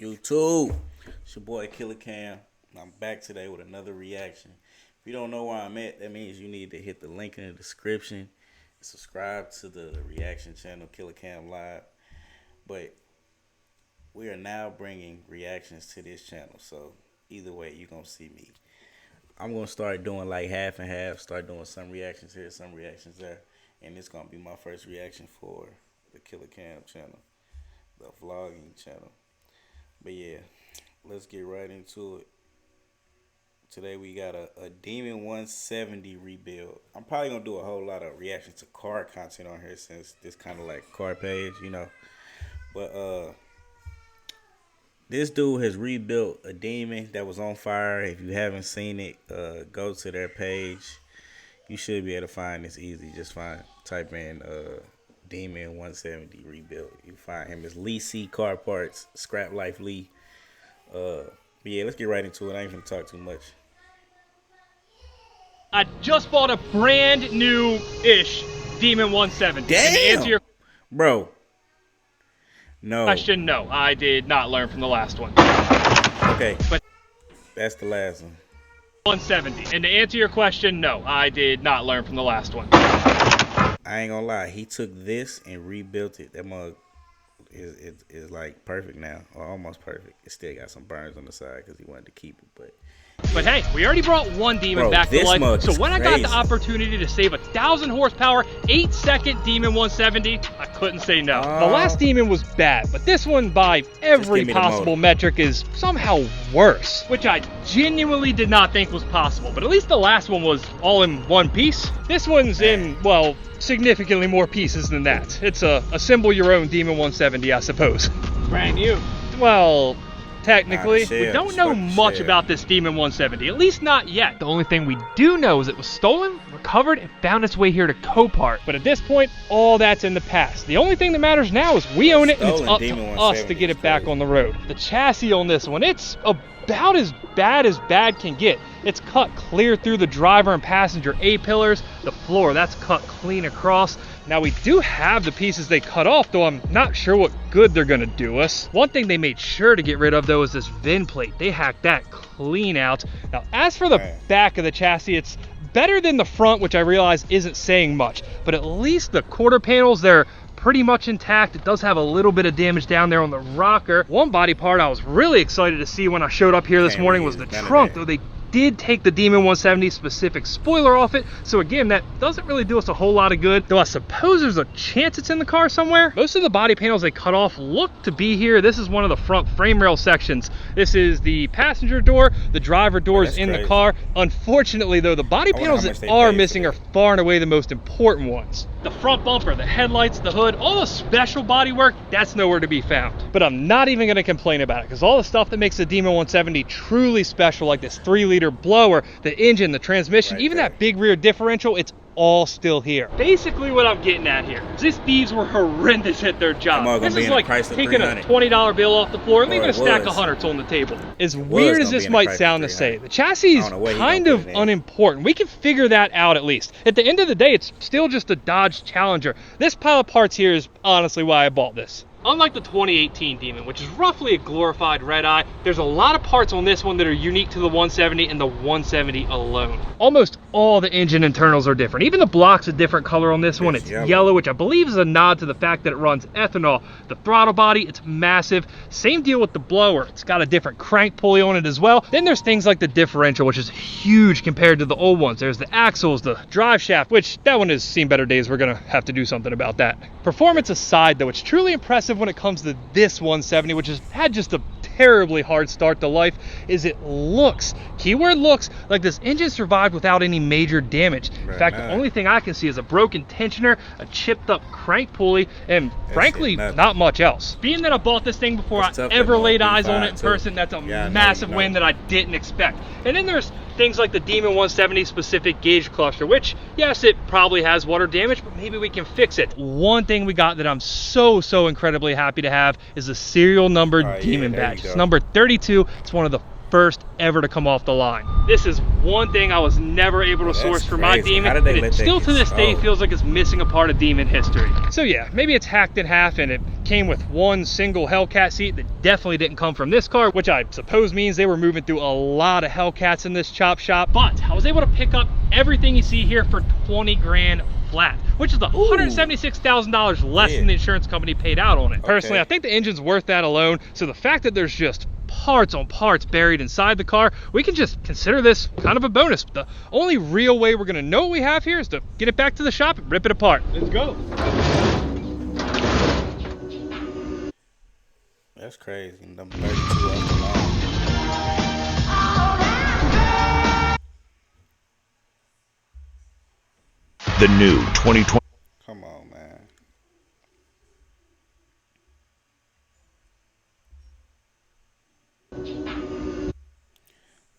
YouTube, it's your boy Killer Cam. I'm back today with another reaction. If you don't know where I'm at, that means you need to hit the link in the description. Subscribe to the reaction channel, Killer Cam Live. But we are now bringing reactions to this channel. So either way, you're going to see me. I'm going to start doing like half and half. Start doing some reactions here, some reactions there. And it's going to be my first reaction for the Killer Cam channel, the vlogging channel. But yeah, let's get right into it. Today we got a Demon 170 rebuild. I'm probably going to do a whole lot of reactions to car content on here since this kind of like car page, you know. But this dude has rebuilt a Demon that was on fire. If you haven't seen it, go to their page. You should be able to find this easy. Just type in Demon 170 rebuild. You find him as Lee C Car Parts, Scrap Life Lee. But yeah, let's get right into it. I ain't gonna talk too much. I just bought a brand new-ish Demon 170. Damn, and to answer your bro. No question, no, I did not learn from the last one. Okay, But that's the last one. 170. And to answer your question, no, I did not learn from the last one. I ain't gonna lie, he took this and rebuilt it. That mug is like perfect now, or almost perfect. It still got some burns on the side because he wanted to keep it, But hey, we already brought one Demon back to life, so when I got the opportunity to save 1,000 horsepower, 8-second Demon 170, I couldn't say no. The last Demon was bad, but this one, by every possible metric, is somehow worse, which I genuinely did not think was possible. But at least the last one was all in one piece. This one's in, well, significantly more pieces than that. It's a assemble your own Demon 170, I suppose. Brand new. Well, technically, we don't know much about this Demon 170, at least not yet. The only thing we do know is it was stolen, recovered, and found its way here to Copart. But at this point, all that's in the past. The only thing that matters now is we own it, and it's up to us to get it back on the road. The chassis on this one, it's about as bad can get. It's cut clear through the driver and passenger A-pillars. The floor, that's cut clean across. Now we do have the pieces they cut off, though I'm not sure what good they're gonna do us. One thing they made sure to get rid of though is this VIN plate. They hacked that clean out. Now as for the back of the chassis, it's better than the front, which I realize isn't saying much, but at least the quarter panels, they're pretty much intact. It does have a little bit of damage down there on the rocker. One body part I was really excited to see when I showed up here this morning was the trunk, though they did take the Demon 170 specific spoiler off it, so again, that doesn't really do us a whole lot of good, though I suppose there's a chance it's in the car somewhere. Most of the body panels they cut off look to be here. This is one of the front frame rail sections. This is the passenger door, the driver doors in the car. Unfortunately though, the body panels that are missing are far and away the most important ones. The front bumper, the headlights, the hood, all the special body work, that's nowhere to be found. But I'm not even gonna complain about it, because all the stuff that makes the Demon 170 truly special, like this 3-liter blower, the engine, the transmission, even that big rear differential, it's all still here. Basically what I'm getting at here is these thieves were horrendous at their job. This is like taking a $20 bill off the floor and leaving a stack of hundreds on the table. As weird as this might sound to say, the chassis is kind of unimportant. We can figure that out at least. At the end of the day, it's still just a Dodge Challenger. This pile of parts here is honestly why I bought this. Unlike the 2018 Demon, which is roughly a glorified red eye, there's a lot of parts on this one that are unique to the 170 and the 170 alone. Almost all the engine internals are different. Even the block's a different color on this one. It's yellow, which I believe is a nod to the fact that it runs ethanol. The throttle body, it's massive. Same deal with the blower. It's got a different crank pulley on it as well. Then there's things like the differential, which is huge compared to the old ones. There's the axles, the drive shaft, which that one has seen better days. We're gonna have to do something about that. Performance aside though, it's truly impressive when it comes to this 170, which has had just a terribly hard start to life, is it looks, keyword looks, like this engine survived without any major damage. In fact, the only thing I can see is a broken tensioner, a chipped up crank pulley, and frankly, not much else. Being that I bought this thing before I ever laid eyes on it in person, that's a massive win that I didn't expect. And then there's things like the Demon 170 specific gauge cluster, which, yes, it probably has water damage, but maybe we can fix it. One thing we got that I'm so incredibly happy to have is the serial numbered Demon badge. It's number 32. It's one of the first ever to come off the line. This is one thing I was never able to source for my Demon, and it still to this day feels like it's missing a part of Demon history. So yeah, maybe it's hacked in half and it came with one single Hellcat seat that definitely didn't come from this car, which I suppose means they were moving through a lot of Hellcats in this chop shop. But I was able to pick up everything you see here for 20 grand flat, which is $176,000 less than the insurance company paid out on it. Personally, I think the engine's worth that alone, so the fact that there's just parts on parts buried inside the car, we can just consider this kind of a bonus. The only real way we're gonna know what we have here is to get it back to the shop and rip it apart. Let's go. That's crazy. Number 32 off the line. The new 2020. Come on, man.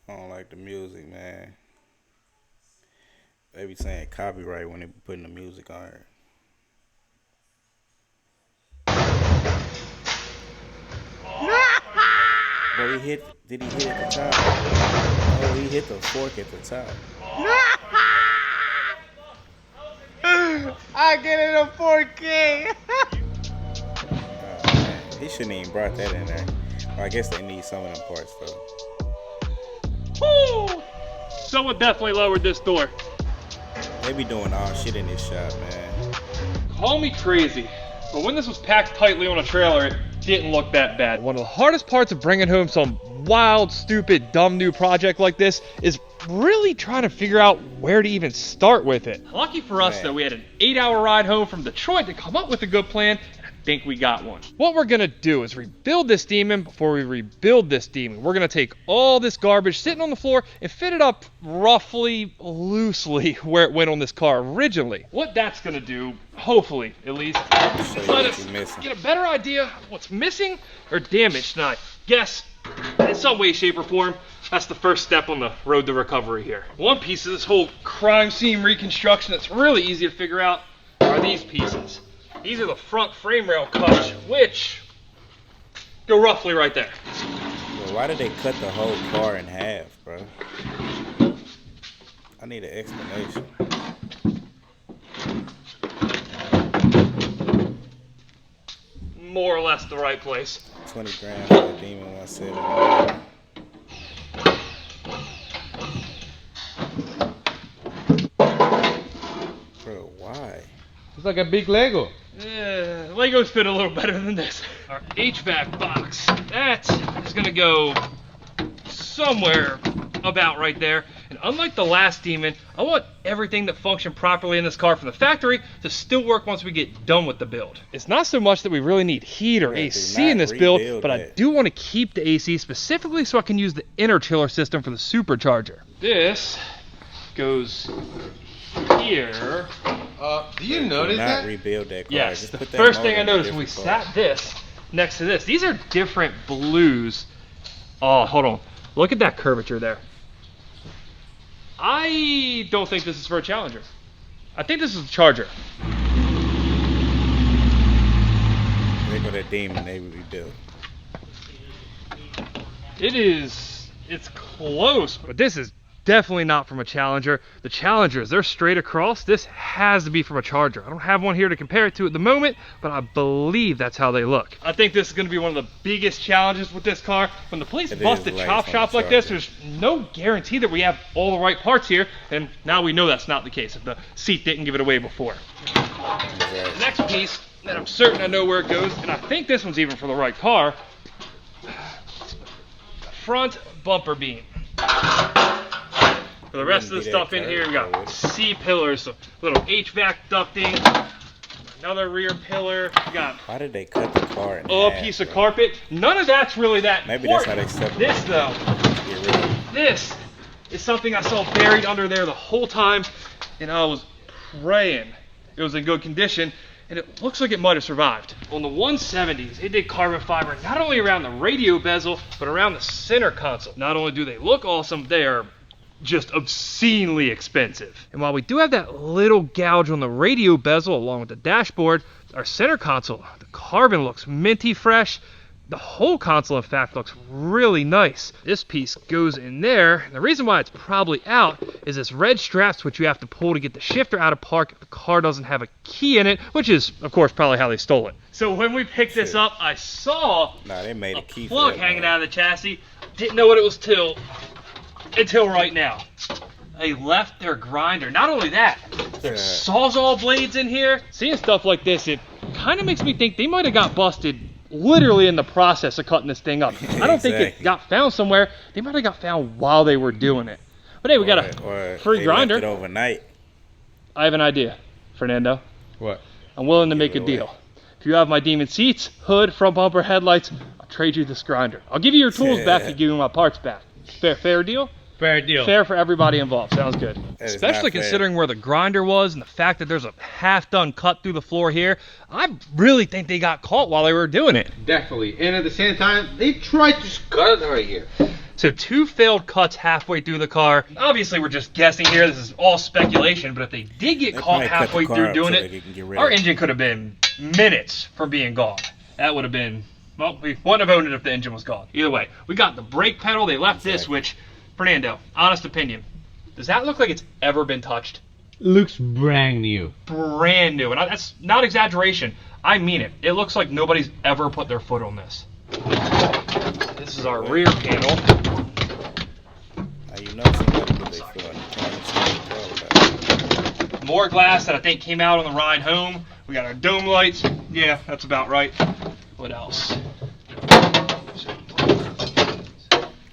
I don't like the music, man. They be saying copyright when they be putting the music on it. But did he hit at the top? Oh, he hit the fork at the top. I get it a 4K. Man, he shouldn't even brought that in there. Well, I guess they need some of them parts though. Woo! Someone definitely lowered this door. They be doing all shit in this shop, man. Call me crazy, but when this was packed tightly on a trailer, it didn't look that bad. One of the hardest parts of bringing home some wild, stupid, dumb new project like this is really trying to figure out where to even start with it. Lucky for us, though, we had an 8-hour ride home from Detroit to come up with a good plan, and I think we got one. What we're gonna do is rebuild this Demon before we rebuild this Demon. We're gonna take all this garbage sitting on the floor and fit it up roughly, loosely, where it went on this car originally. What that's gonna do, hopefully at least, is let us get a better idea of what's missing or damaged, and I guess in some way, shape, or form, that's the first step on the road to recovery here. One piece of this whole crime scene reconstruction that's really easy to figure out are these pieces. These are the front frame rail cuts, which go roughly right there. Well, why did they cut the whole car in half, bro? I need an explanation. More or less the right place. 20 grand for the Demon 170. Bro, why? It's like a big Lego. Yeah, Legos fit a little better than this. Our HVAC box, that is gonna go somewhere about right there. And unlike the last Demon, I want everything that functioned properly in this car from the factory to still work once we get done with the build. It's not so much that we really need heat or AC in this build, but I do want to keep the AC specifically so I can use the inner chiller system for the supercharger. This goes here. Do you notice that? Rebuild that car. Yes, Just the put that first thing motor I in a noticed when we different car. sat this next to this, these are different blues. Oh, hold on. Look at that curvature there. I don't think this is for a Challenger. I think this is a Charger. They go that Demon, they rebuild. It's close, but this is definitely not from a Challenger. The Challengers, they're straight across. This has to be from a Charger. I don't have one here to compare it to at the moment, but I believe that's how they look. I think this is going to be one of the biggest challenges with this car. When the police bust a chop shop like this, there's no guarantee that we have all the right parts here, and now we know that's not the case if the seat didn't give it away before. The next piece that I'm certain I know where it goes, and I think this one's even for the right car, the front bumper beam. For the rest of the stuff in here, we got C-pillars, so little HVAC ducting, another rear pillar. We got why did they cut the car in a half, piece of carpet. None of that's really that Maybe important. that's how they separate. This though, this is something I saw buried under there the whole time, and I was praying it was in good condition, and it looks like it might have survived. On the 170s, it did carbon fiber not only around the radio bezel, but around the center console. Not only do they look awesome, they are just obscenely expensive. And while we do have that little gouge on the radio bezel along with the dashboard, our center console, the carbon looks minty fresh, The whole console, in fact, looks really nice. This piece goes in there. The reason why it's probably out is this red straps, which you have to pull to get the shifter out of park if the car doesn't have a key in it, which is, of course, probably how they stole it. So when we picked this up, I saw they made a key plug hanging out of the chassis. Didn't know what it was until right now. They left their grinder. Not only that, there's Sawzall blades in here. Seeing stuff like this, it kind of makes me think they might have got busted literally in the process of cutting this thing up. I don't think it got found somewhere. They might have got found while they were doing it. But hey, we got a free grinder. Left it overnight. I have an idea, Fernando. What? I'm willing to make a deal. If you have my Demon seats, hood, front bumper, headlights, I'll trade you this grinder. I'll give you your tools back and give you my parts back. Fair deal? Fair deal. Fair for everybody involved. Sounds good. Especially considering where the grinder was and the fact that there's a half-done cut through the floor here. I really think they got caught while they were doing it. Definitely. And at the same time, they tried to cut it right here. So 2 failed cuts halfway through the car. Obviously, we're just guessing here. This is all speculation. But if they did get caught halfway through doing it, our engine could have been minutes from being gone. That would have been, well, we wouldn't have owned it if the engine was gone. Either way, we got the brake pedal. They left this, which, Fernando, honest opinion, does that look like it's ever been touched? Looks brand new. Brand new. And that's not exaggeration. I mean it. It looks like nobody's ever put their foot on this. This is our rear panel. You know somebody put their foot on the more glass that I think came out on the ride home. We got our dome lights. Yeah, that's about right. What else?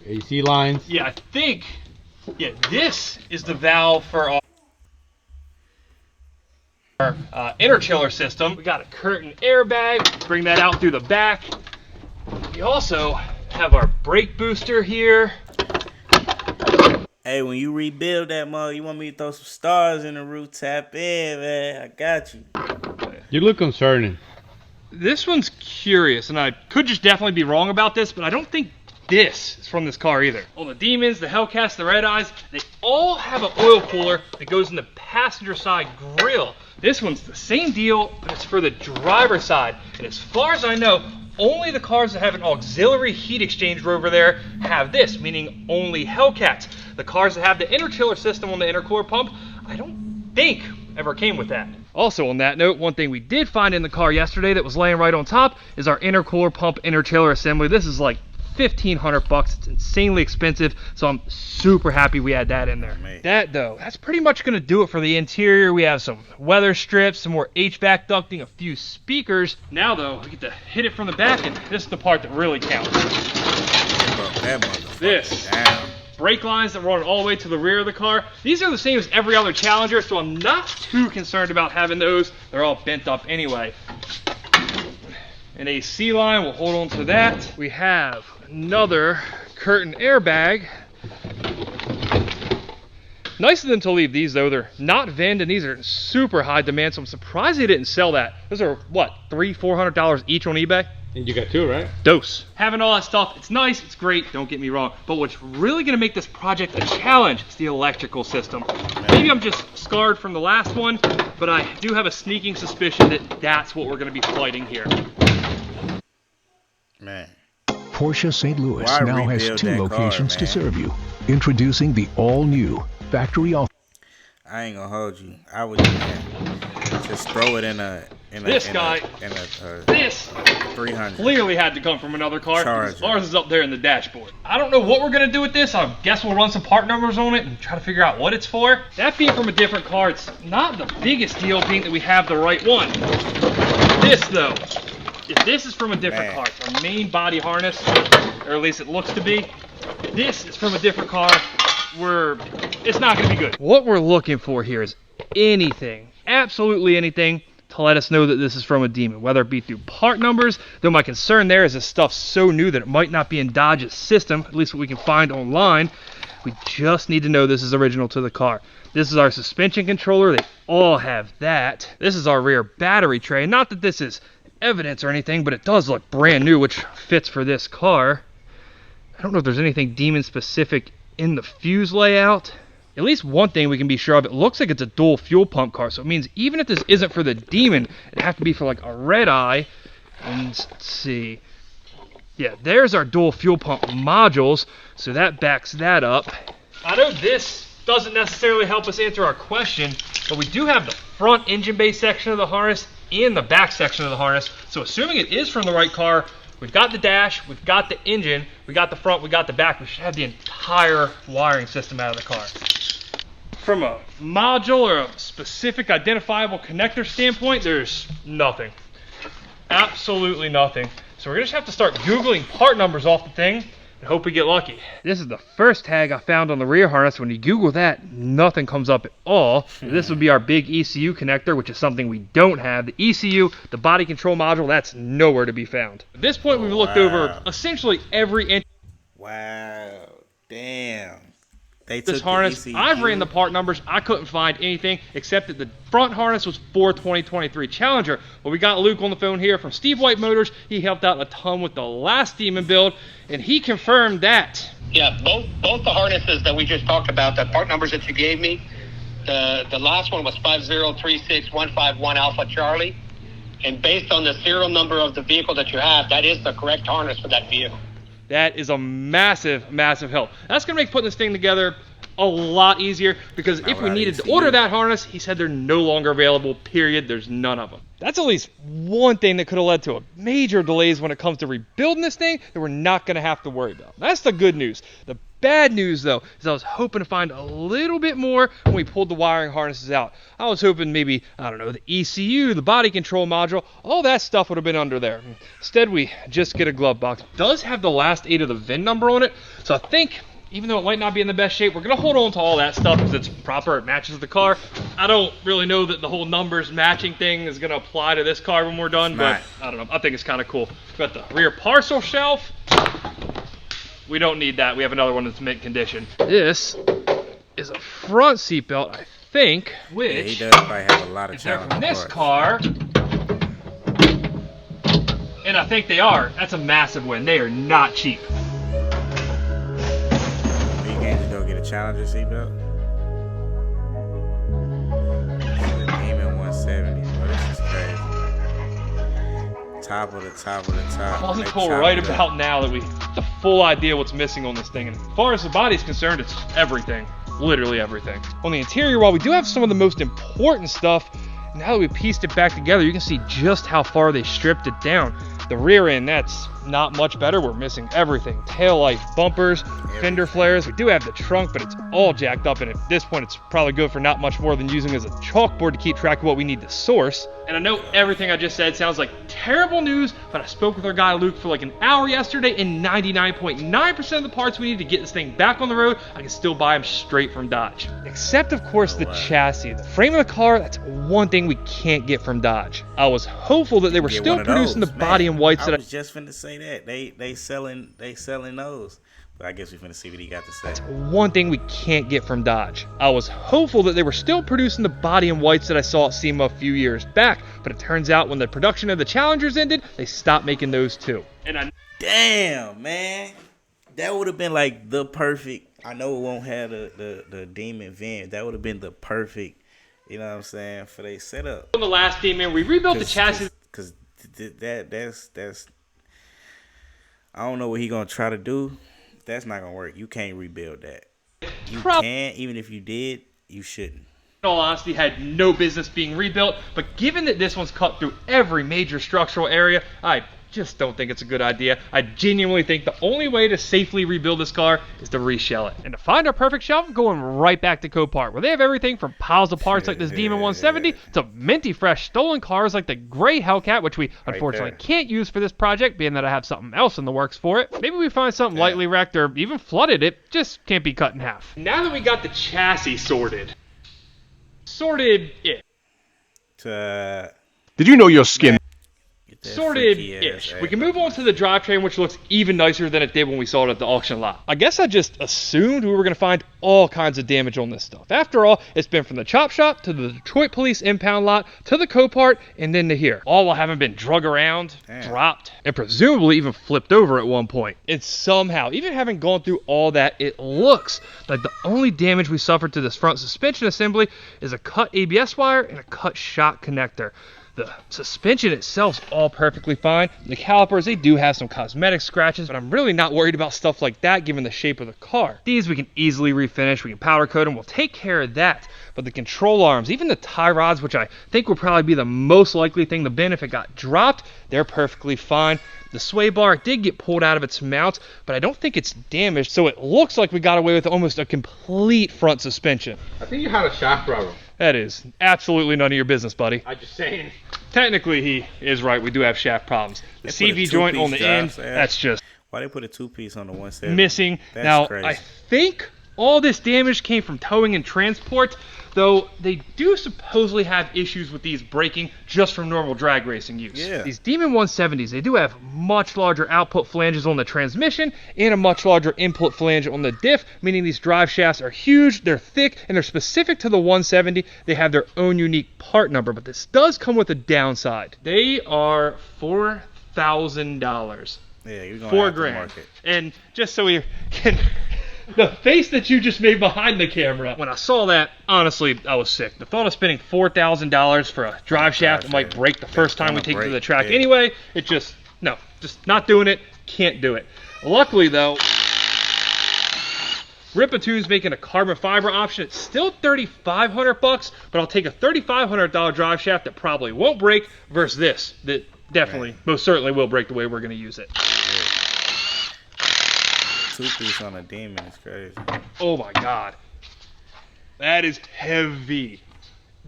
AC lines. Yeah, I think, this is the valve for our interchiller system. We got a curtain airbag, bring that out through the back. We also have our brake booster here. Hey, when you rebuild that mug, you want me to throw some stars in the roof? Tap in, man. I got you. You look concerning. This one's curious, and I could just definitely be wrong about this, but I don't think this is from this car either. On the Demons, the Hellcats, the Red Eyes, they all have an oil cooler that goes in the passenger side grill. This one's the same deal, but it's for the driver's side. And as far as I know, only the cars that have an auxiliary heat exchanger over there have this, meaning only Hellcats. The cars that have the interchiller system on the intercooler pump, I don't think ever came with that. Also on that note, one thing we did find in the car yesterday that was laying right on top is our intercooler pump interchiller assembly. This is like $1,500. It's insanely expensive, so I'm super happy we had that in there. That though, that's pretty much gonna do it for the interior. We have some weather strips, some more HVAC ducting, a few speakers. Now though, we get to hit it from the back, and this is the part that really counts. This. Brake lines that run all the way to the rear of the car. These are the same as every other Challenger, so I'm not too concerned about having those. They're all bent up anyway. An AC line, we'll hold on to that. We have another curtain airbag. Nice of them to leave these though. They're not VIN'd and these are super high demand, so I'm surprised they didn't sell that. Those are what, $300-400 each on eBay? And you got 2, right? Dose. Having all that stuff, it's nice, it's great, don't get me wrong. But what's really gonna make this project a challenge is the electrical system. Maybe I'm just scarred from the last one, but I do have a sneaking suspicion that that's what we're gonna be fighting here. Man. Porsche St. Louis now has 2 locations to serve you. Introducing the all-new factory off. I ain't gonna hold you. I would just throw it in a this 300. Clearly had to come from another car. Charger. Ours is up there in the dashboard. I don't know what we're gonna do with this. I guess we'll run some part numbers on it and try to figure out what it's for. That being from a different car, it's not the biggest deal being that we have the right one. This though, if this is from a different car, it's our main body harness, or at least it looks to be. This is from a different car. It's not gonna be good. What we're looking for here is anything, absolutely anything, to let us know that this is from a Demon, whether it be through part numbers, though my concern there is this stuff's so new that it might not be in Dodge's system, at least what we can find online. We just need to know this is original to the car. This is our suspension controller, they all have that. This is our rear battery tray, not that this is evidence or anything, but it does look brand new, which fits for this car. I don't know if there's anything Demon specific in the fuse layout. At least one thing we can be sure of, it looks like it's a dual fuel pump car, so it means even if this isn't for the Demon, it'd have to be for like a Red Eye. And let's see, Yeah, there's our dual fuel pump modules, so that backs that up. I know this doesn't necessarily help us answer our question, but we do have the front engine bay section of the harness and the back section of the harness. So assuming it is from the right car, we've got the dash, we've got the engine, we got the front, we got the back. We should have the entire wiring system out of the car. From a module or a specific identifiable connector standpoint, there's nothing. Absolutely nothing. So we're gonna just have to start Googling part numbers off the thing and hope we get lucky. This is the first tag I found on the rear harness. When you Google that, nothing comes up at all. This would be our big ECU connector, which is something we don't have. The ECU, the body control module, that's nowhere to be found. At this point, we've looked over essentially every inch. Wow, damn. They This took harness, the ECU. I've ran the part numbers. I couldn't find anything except that the front harness was for 2023 Challenger. But we got Luke on the phone here from Steve White Motors. He helped out a ton with the last Demon build, and he confirmed that. Yeah, both the harnesses that we just talked about, the part numbers that you gave me, the last one was 5036151 Alpha Charlie, and based on the serial number of the vehicle that you have, that is the correct harness for that vehicle. That is a massive, massive help. That's going to make putting this thing together a lot easier, because if we needed to order that harness, he said they're no longer available, period. There's none of them. That's at least one thing that could have led to a major delays when it comes to rebuilding this thing that we're not going to have to worry about. That's the good news. The bad news, though, is I was hoping to find a little bit more when we pulled the wiring harnesses out. I was hoping maybe, I don't know, the ECU, the body control module, all that stuff would have been under there. Instead, we just get a glove box. It does have the last 8 of the VIN number on it, so I think, even though it might not be in the best shape, we're going to hold on to all that stuff because it's proper, it matches the car. I don't really know that the whole numbers matching thing is going to apply to this car when we're done, but I don't know. I think it's kind of cool. We've got the rear parcel shelf. We don't need that. We have another one that's mint condition. This is a front seat belt, I think, which yeah, he does probably have a lot of if they're challenge from this parts. car, and I think they are. That's a massive win. They are not cheap. You can't just go get a Challenger seatbelt. Demon 170, bro. This is crazy. Top of the top of the top. I'll They just pull chopped right it up. about now that we the full idea what's missing on this thing. And as far as the body's concerned, it's everything. Literally everything. On the interior, while we do have some of the most important stuff, now that we pieced it back together, you can see just how far they stripped it down. The rear end, that's not much better. We're missing everything. Tail light, bumpers, fender flares. We do have the trunk, but it's all jacked up, and at this point, it's probably good for not much more than using as a chalkboard to keep track of what we need to source. And I know everything I just said sounds like terrible news, but I spoke with our guy Luke for like an hour yesterday, and 99.9% of the parts we need to get this thing back on the road, I can still buy them straight from Dodge. Except, of course, the chassis. The frame of the car, that's one thing we can't get from Dodge. I was hopeful that they were Get still one of producing those, the body man. in whites that I was just finna say that. They selling those. But I guess we finna see what he got to say. one thing we can't get from Dodge. I was hopeful that they were still producing the body in whites that I saw at SEMA a few years back, but it turns out when the production of the Challengers ended, they stopped making those too. And Damn, man. That would have been like the perfect. I know it won't have the Demon VIN. That would have been the perfect, you know what I'm saying, for their setup. on the last Demon, we rebuilt the chassis. Because that's I don't know what he gonna try to do. That's not gonna work. You can't rebuild that. You can, even if you did, you shouldn't. In all honesty, had no business being rebuilt, but given that this one's cut through every major structural area, I just don't think it's a good idea. I genuinely think the only way to safely rebuild this car is to reshell it. And to find our perfect shelf, going right back to Copart, where they have everything from piles of parts like this Demon 170 to minty fresh stolen cars like the gray Hellcat, which we unfortunately can't use for this project, being that I have something else in the works for it. Maybe we find something lightly wrecked or even flooded. It just can't be cut in half. Now that we got the chassis sorted it. Did you know your skin? Sorted-ish. We can move on to the drivetrain, which looks even nicer than it did when we saw it at the auction lot. I guess I just assumed we were going to find all kinds of damage on this stuff. After all, it's been from the chop shop to the Detroit Police impound lot to the Copart and then to here. All while having been drug around, dropped, and presumably even flipped over at one point. And somehow, even having gone through all that, it looks like the only damage we suffered to this front suspension assembly is a cut ABS wire and a cut shock connector. The suspension itself's all perfectly fine. The calipers, they do have some cosmetic scratches, but I'm really not worried about stuff like that given the shape of the car. These we can easily refinish, we can powder coat them, we'll take care of that. But the control arms, even the tie rods, which I think would probably be the most likely thing to bend if it got dropped, they're perfectly fine. The sway bar did get pulled out of its mount, but I don't think it's damaged, so it looks like we got away with almost a complete front suspension. I think you had a shaft problem. That is absolutely none of your business, buddy. I'm just saying. Technically, he is right. We do have shaft problems. The CV joint on the end, that's just... Why they put a two-piece on the 170? Missing. That's now, crazy. I think all this damage came from towing and transport, though they do supposedly have issues with these braking just from normal drag racing use. Yeah. These Demon 170s, they do have much larger output flanges on the transmission and a much larger input flange on the diff, meaning these drive shafts are huge, they're thick, and they're specific to the 170. They have their own unique part number, but this does come with a downside. They are $4,000. Yeah, you're going $4 grand. And just so we can... The face that you just made behind the camera. When I saw that, honestly, I was sick. The thought of spending $4,000 for a drive shaft that might break the first time we take it to the track anyway, it just, no, just not doing it, can't do it. Luckily, though, Rip-A-Tune's making a carbon fiber option. It's still $3,500, but I'll take a $3,500 drive shaft that probably won't break versus this that definitely, most certainly will break the way we're going to use it. Two-piece on a Demon is crazy. Oh my god. That is heavy.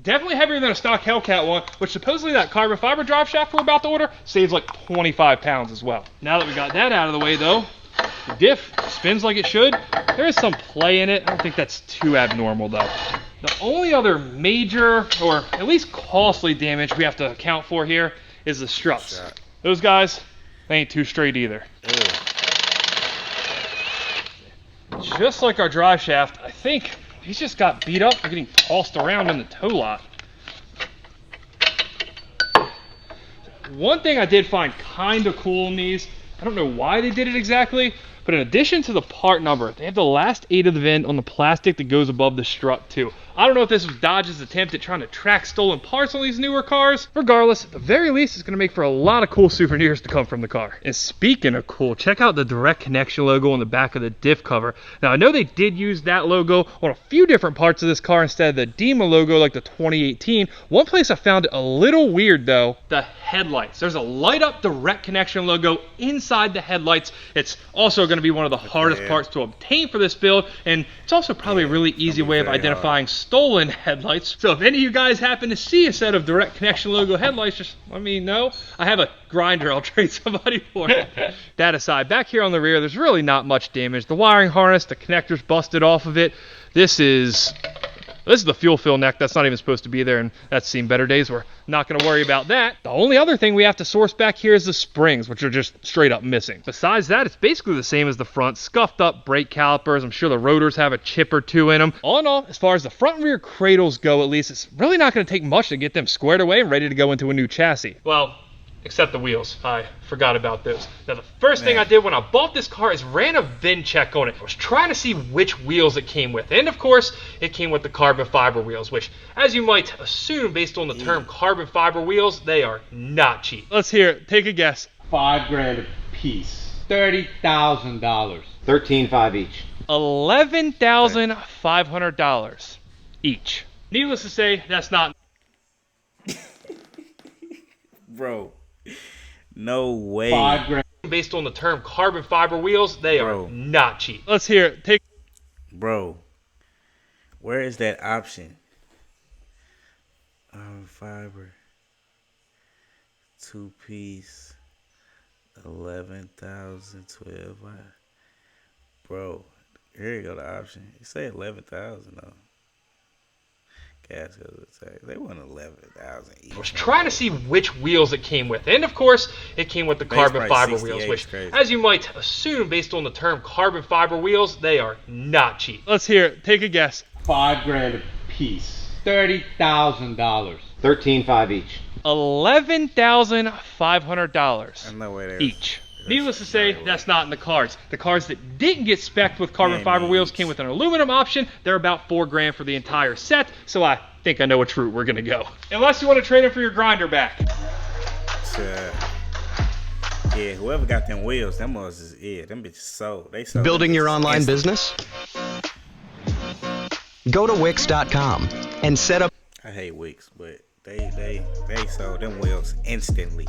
Definitely heavier than a stock Hellcat one, which supposedly that carbon fiber drive shaft we're about to order saves like 25 pounds as well. Now that we got that out of the way though, the diff spins like it should. There is some play in it. I don't think that's too abnormal though. The only other major, or at least costly damage we have to account for here is the struts. Those guys, they ain't too straight either. Ew. Just like our drive shaft, I think he's just got beat up for getting tossed around in the tow lot. One thing I did find kind of cool in these, I don't know why they did it exactly, but in addition to the part number, they have the last 8 of the VIN on the plastic that goes above the strut too. I don't know if this was Dodge's attempt at trying to track stolen parts on these newer cars. Regardless, at the very least, it's going to make for a lot of cool souvenirs to come from the car. And speaking of cool, check out the direct connection logo on the back of the diff cover. Now, I know they did use that logo on a few different parts of this car instead of the Dima logo like the 2018. One place I found it a little weird though, the headlights. There's a light up direct connection logo inside the headlights. It's also going to be one of the hardest parts to obtain for this build, and it's also probably a really easy way of identifying stolen headlights. So if any of you guys happen to see a set of direct connection logo headlights, just let me know. I have a grinder I'll trade somebody for it. That aside, back here on the rear, there's really not much damage. The wiring harness, the connector's busted off of it. This is the fuel fill neck that's not even supposed to be there, and that's seen better days. We're not going to worry about that. The only other thing we have to source back here is the springs, which are just straight up missing. Besides that, it's basically the same as the front. Scuffed up brake calipers. I'm sure the rotors have a chip or two in them. All in all, as far as the front and rear cradles go, at least, it's really not going to take much to get them squared away and ready to go into a new chassis. Well, except the wheels. I forgot about those. Now, the first thing I did when I bought this car is ran a VIN check on it. I was trying to see which wheels it came with. And, of course, it came with the carbon fiber wheels, which, as you might assume based on the term carbon fiber wheels, they are not cheap. Let's hear it. Take a guess. $5 grand a piece. $30,000. $13,500 each. $11,500 each. Needless to say, that's not... Bro, no way. $5 grand. Based on the term carbon fiber wheels, they are not cheap. Let's hear it. Take. Bro, where is that option? Fiber, 2-piece, 11,000, 12. Bro, here you go. The option. You say 11,000 though. Gas goes attack. They want 11,000 each. I was trying to see which wheels it came with, and of course, it came with the carbon fiber wheels, which, as you might assume, based on the term carbon fiber wheels, they are not cheap. Let's hear it. Take a guess. $5 grand a piece. $30,000. $13,500 each. $11,500 each. Needless to say, that's not in the cards. The cars that didn't get spec'd with carbon fiber wheels came with an aluminum option. They're about $4 grand for the entire set, so I think I know which route we're gonna go. Unless you want to trade it for your grinder back. Yeah, whoever got them wheels, them was them bitches sold. They sold. Building your online business? Go to Wix.com and set up. I hate Wix, but they sold them wheels instantly.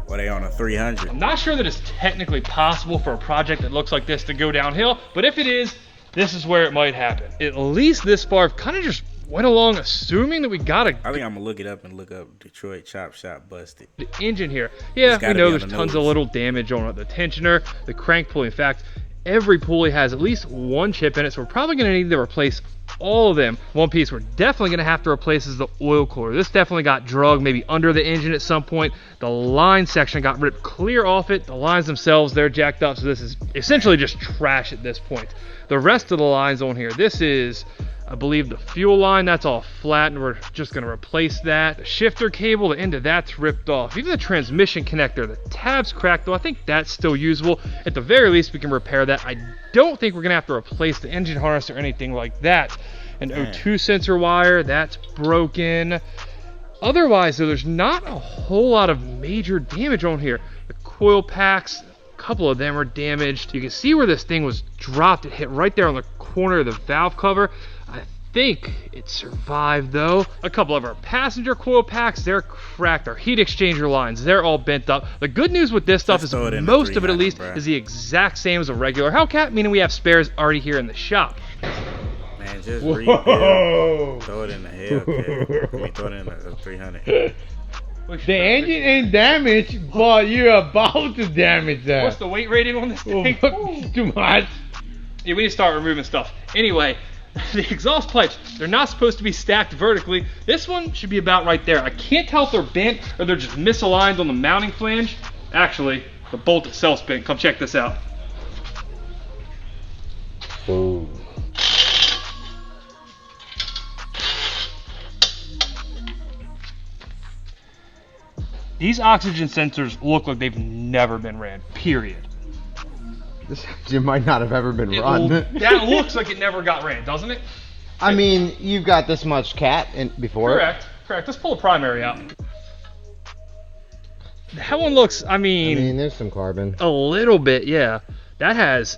Or they on a 300. I'm not sure that it's technically possible for a project that looks like this to go downhill, but if it is, this is where it might happen. At least this far, I've kind of just went along assuming that we got a... I think I'm gonna look it up and look up Detroit Chop Shop busted. The engine here. Yeah, we know there's tons of little damage on the tensioner, the crank pulley. In fact, every pulley has at least one chip in it, so we're probably gonna need to replace all of them. One piece we're definitely gonna have to replace is the oil cooler. This definitely got drugged maybe under the engine at some point. The line section got ripped clear off it. The lines themselves, they're jacked up, so this is essentially just trash at this point. The rest of the lines on here, this is, I believe, the fuel line. That's all flat, and we're just gonna replace that. The shifter cable, the end of that's ripped off. Even the transmission connector, the tab's cracked, though I think that's still usable. At the very least, we can repair that. I don't think we're gonna have to replace the engine harness or anything like that. An O2 sensor wire, that's broken. Otherwise, though, there's not a whole lot of major damage on here. The coil packs, a couple of them are damaged. You can see where this thing was dropped. It hit right there on the corner of the valve cover. I think it survived, though. A couple of our passenger coil packs, they're cracked. Our heat exchanger lines, they're all bent up. The good news with this stuff is most of it, at least, is the exact same as a regular Hellcat, meaning we have spares already here in the shop. Man, just rebuild. Throw it in the Hellcat. I mean, throw it in the 300. The engine ain't damaged, but you're about to damage that. What's the weight rating on this thing? Too much. Yeah, we need to start removing stuff. Anyway, the exhaust pipes, they're not supposed to be stacked vertically. This one should be about right there. I can't tell if they're bent or they're just misaligned on the mounting flange. Actually, the bolt itself's bent. Come check this out. Oh. These oxygen sensors look like they've never been ran, period. This engine might not have ever been run. That looks like it never got ran, doesn't it? I mean, you've got this much cat in before. Correct. Let's pull the primary out. That one looks, I mean, there's some carbon. A little bit, yeah. That has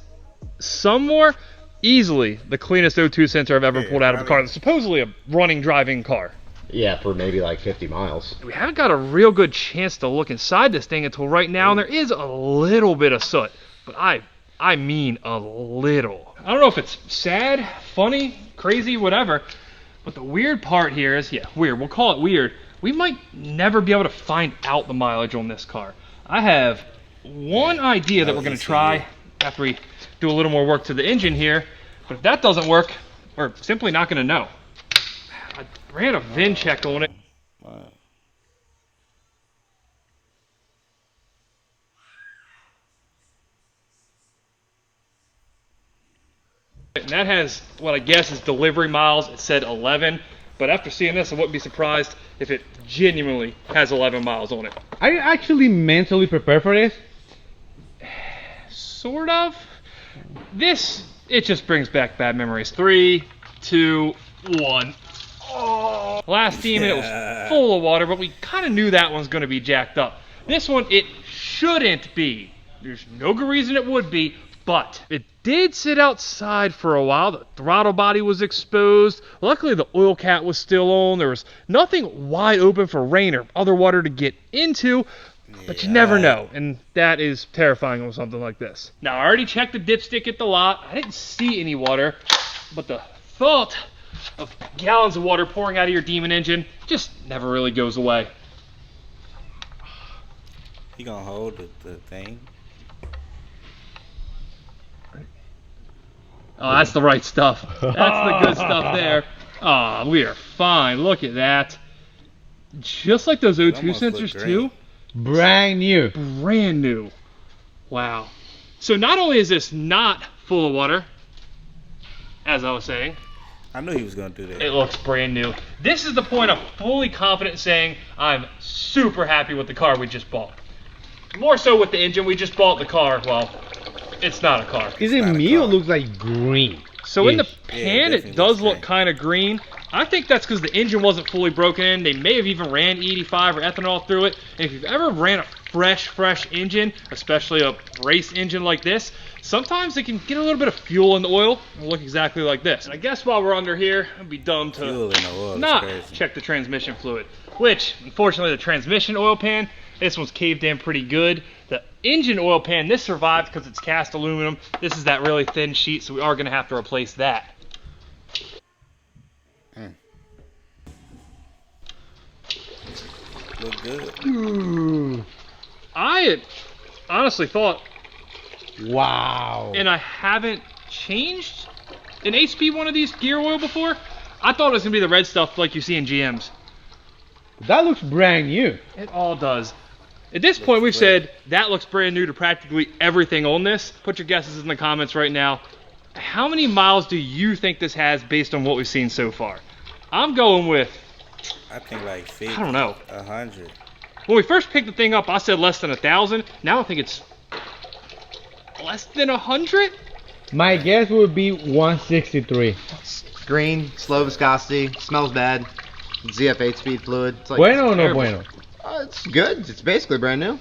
some more, easily the cleanest O2 sensor I've ever pulled out of a car. It's supposedly a running, driving car. Yeah, for maybe like 50 miles. We haven't got a real good chance to look inside this thing until right now, and there is a little bit of soot, but I mean a little. I don't know if it's sad, funny, crazy, whatever, but the weird part here is, yeah, weird, we'll call it weird. We might never be able to find out the mileage on this car. I have one idea that we're gonna try after we do a little more work to the engine here, but if that doesn't work, we're simply not gonna know. I ran a VIN check on it. And that has what I guess is delivery miles. It said 11, but after seeing this, I wouldn't be surprised if it genuinely has 11 miles on it. Are you actually mentally prepared for this? Sort of. This, it just brings back bad memories. 3, 2, 1. Oh. Last Demon, it was full of water, but we kind of knew that one's going to be jacked up. This one, it shouldn't be. There's no good reason it would be, but it did sit outside for a while. The throttle body was exposed. Luckily, the oil cat was still on. There was nothing wide open for rain or other water to get into, but you never know, and that is terrifying on something like this. Now, I already checked the dipstick at the lot. I didn't see any water, but the thought of gallons of water pouring out of your Demon engine just never really goes away. You gonna hold the thing? Oh, that's the right stuff. That's the good stuff there. Oh, we are fine. Look at that. Just like those O2 sensors too. Brand new. Brand new. Wow. So not only is this not full of water, as I was saying, I knew he was going to do that. it looks brand new. This is the point I'm fully confident in saying I'm super happy with the car we just bought. More so with the engine. We just bought the car. Well, it's not a car. Is it me or looks like green? So in the pan, it does look kind of green. I think that's because the engine wasn't fully broken in. They may have even ran E85 or ethanol through it. And if you've ever ran a fresh engine, especially a race engine like this, sometimes it can get a little bit of fuel in the oil and look exactly like this. And I guess while we're under here, it'd be dumb to not check the transmission fluid, which, unfortunately, the transmission oil pan, this one's caved in pretty good. The engine oil pan, this survived because it's cast aluminum. This is that really thin sheet, so we are going to have to replace that. Look good. Ooh. I had honestly thought, wow. And I haven't changed an HP one of these gear oil before. I thought it was going to be the red stuff like you see in GMs. That looks brand new. It all does. At this point, we've said that looks brand new to practically everything on this. Put your guesses in the comments right now. How many miles do you think this has based on what we've seen so far? I'm going with, I think like 50. I don't know. 100. When we first picked the thing up, I said less than 1,000. Now I think it's less than 100. My guess would be 163. Green, slow viscosity, smells bad. ZF 8-speed fluid. It's like, Bueno or no bueno? It's good. It's basically brand new.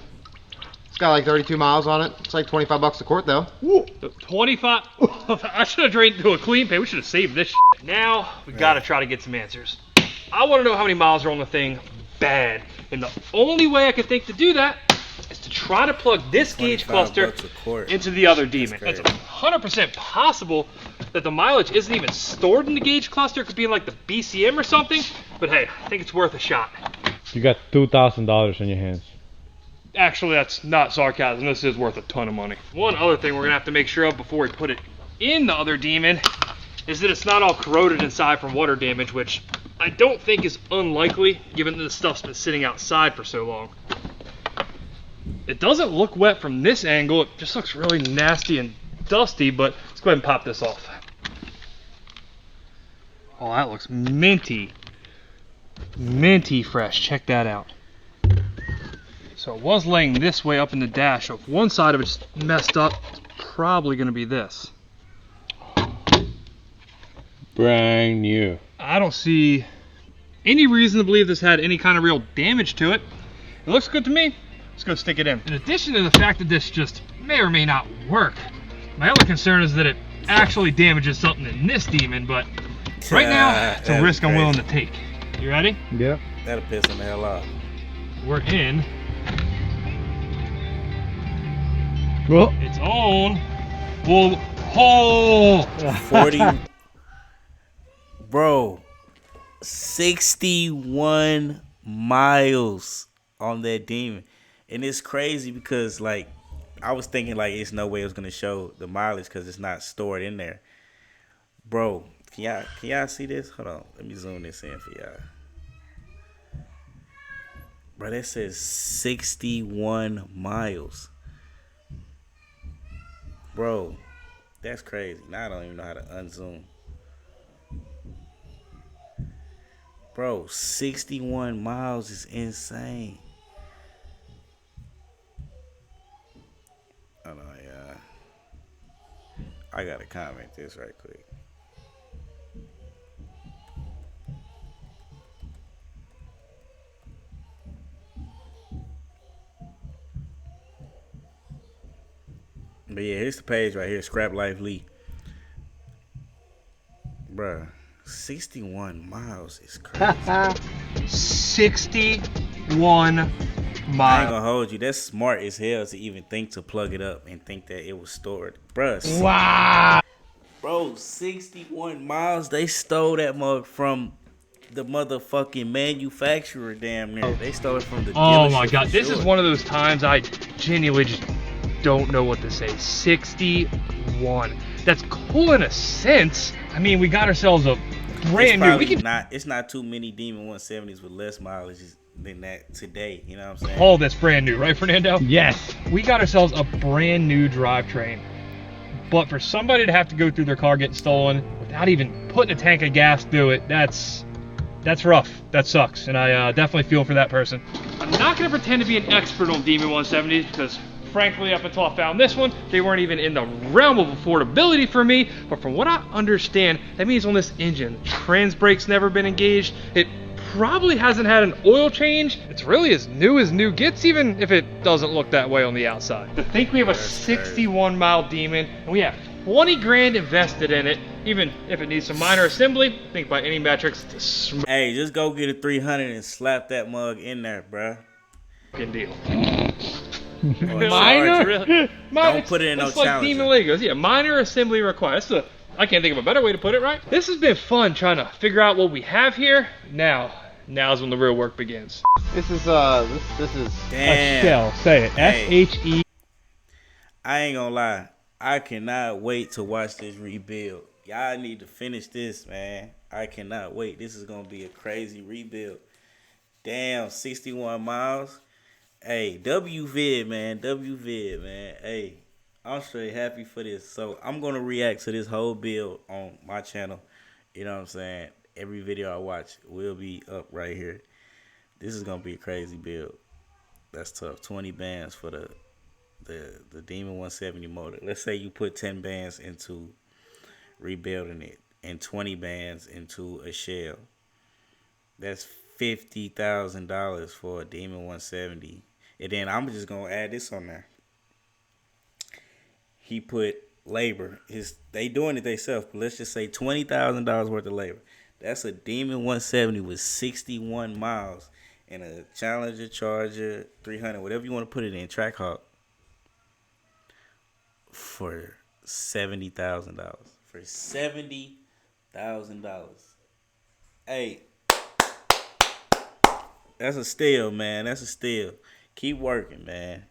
It's got like 32 miles on it. It's like $25 a quart though. Ooh. 25. I should have drained into a clean pay. We should have saved this shit. Now we got to try to get some answers. I want to know how many miles are on the thing bad. And the only way I can think to do that is to try to plug this gauge cluster into the other Demon. That's 100% possible that the mileage isn't even stored in the gauge cluster. It could be in like the BCM or something. But hey, I think it's worth a shot. You got $2,000 in your hands. Actually, that's not sarcasm. This is worth a ton of money. One other thing we're going to have to make sure of before we put it in the other Demon is that it's not all corroded inside from water damage, which I don't think is unlikely given that the stuff's been sitting outside for so long. It doesn't look wet from this angle. It just looks really nasty and dusty, but let's go ahead and pop this off. Oh, that looks minty. Minty fresh. Check that out. So it was laying this way up in the dash. So if one side of it's messed up, it's probably going to be this. Brand new. I don't see any reason to believe this had any kind of real damage to it. It looks good to me. Let's go stick it in. In addition to the fact that this just may or may not work, my other concern is that it actually damages something in this Demon, but right now, it's a risk I'm willing to take. You ready? Yep. That'll piss him the hell off. We're in. Well, it's on. Well, oh! 40. Bro, 61 miles on that Demon. And it's crazy because, like, I was thinking, like, it's no way it was going to show the mileage because it's not stored in there. Bro, can y'all see this? Hold on. Let me zoom this in for y'all. Bro, that says 61 miles. Bro, that's crazy. Now I don't even know how to unzoom. Bro, 61 miles is insane. Hold on, yeah. I gotta comment this right quick. But yeah, here's the page right here. Scrap Life Lee. Bruh, 61 miles is crazy. 61 miles. I ain't gonna hold you. That's smart as hell to even think to plug it up and think that it was stored. Bruh. wow. Bro, 61 miles. They stole that mug from the motherfucking manufacturer damn near. They stole it from the dealership. Oh my god, this is one of those times I genuinely just don't know what to say. 61. That's cool in a sense. I mean, we got ourselves a brand new. It's not too many Demon 170s with less mileage than that today. You know what I'm saying? Oh, that's brand new, right, Fernando? Yes. We got ourselves a brand new drivetrain. But for somebody to have to go through their car getting stolen without even putting a tank of gas through it, that's rough. That sucks. And I definitely feel for that person. I'm not going to pretend to be an expert on Demon 170s because Frankly, up until I found this one, they weren't even in the realm of affordability for me. But from what I understand, that means on this engine, trans brake's never been engaged. It probably hasn't had an oil change. It's really as new gets, even if it doesn't look that way on the outside. To think we have a 61 mile Demon and we have 20 grand invested in it, even if it needs some minor assembly, I think by any metrics, it's a Hey, just go get a 300 and slap that mug in there, bruh. deal. Minor? Don't put it in no it's like challenger. Demon Legos. Yeah, minor assembly required. I can't think of a better way to put it, right? This has been fun trying to figure out what we have here. Now's when the real work begins. This is Damn. A shell. Say it. Hey. S-H-E. I ain't gonna lie. I cannot wait to watch this rebuild. Y'all need to finish this, man. I cannot wait. This is gonna be a crazy rebuild. Damn, 61 miles. Hey, WVid, man. WVid, man. Hey, I'm straight happy for this. So I'm gonna react to this whole build on my channel. You know what I'm saying? Every video I watch will be up right here. This is gonna be a crazy build. That's tough. 20 bands for the Demon 170 motor. Let's say you put 10 bands into rebuilding it and 20 bands into a shell. That's $50,000 for a Demon 170. And then I'm just gonna add this on there. He put labor. They doing it themselves, but let's just say $20,000 worth of labor. That's a Demon 170 with 61 miles and a Challenger, Charger, 300, whatever you want to put it in, Trackhawk, for $70,000. For $70,000. Hey, that's a steal, man. That's a steal. Keep working, man.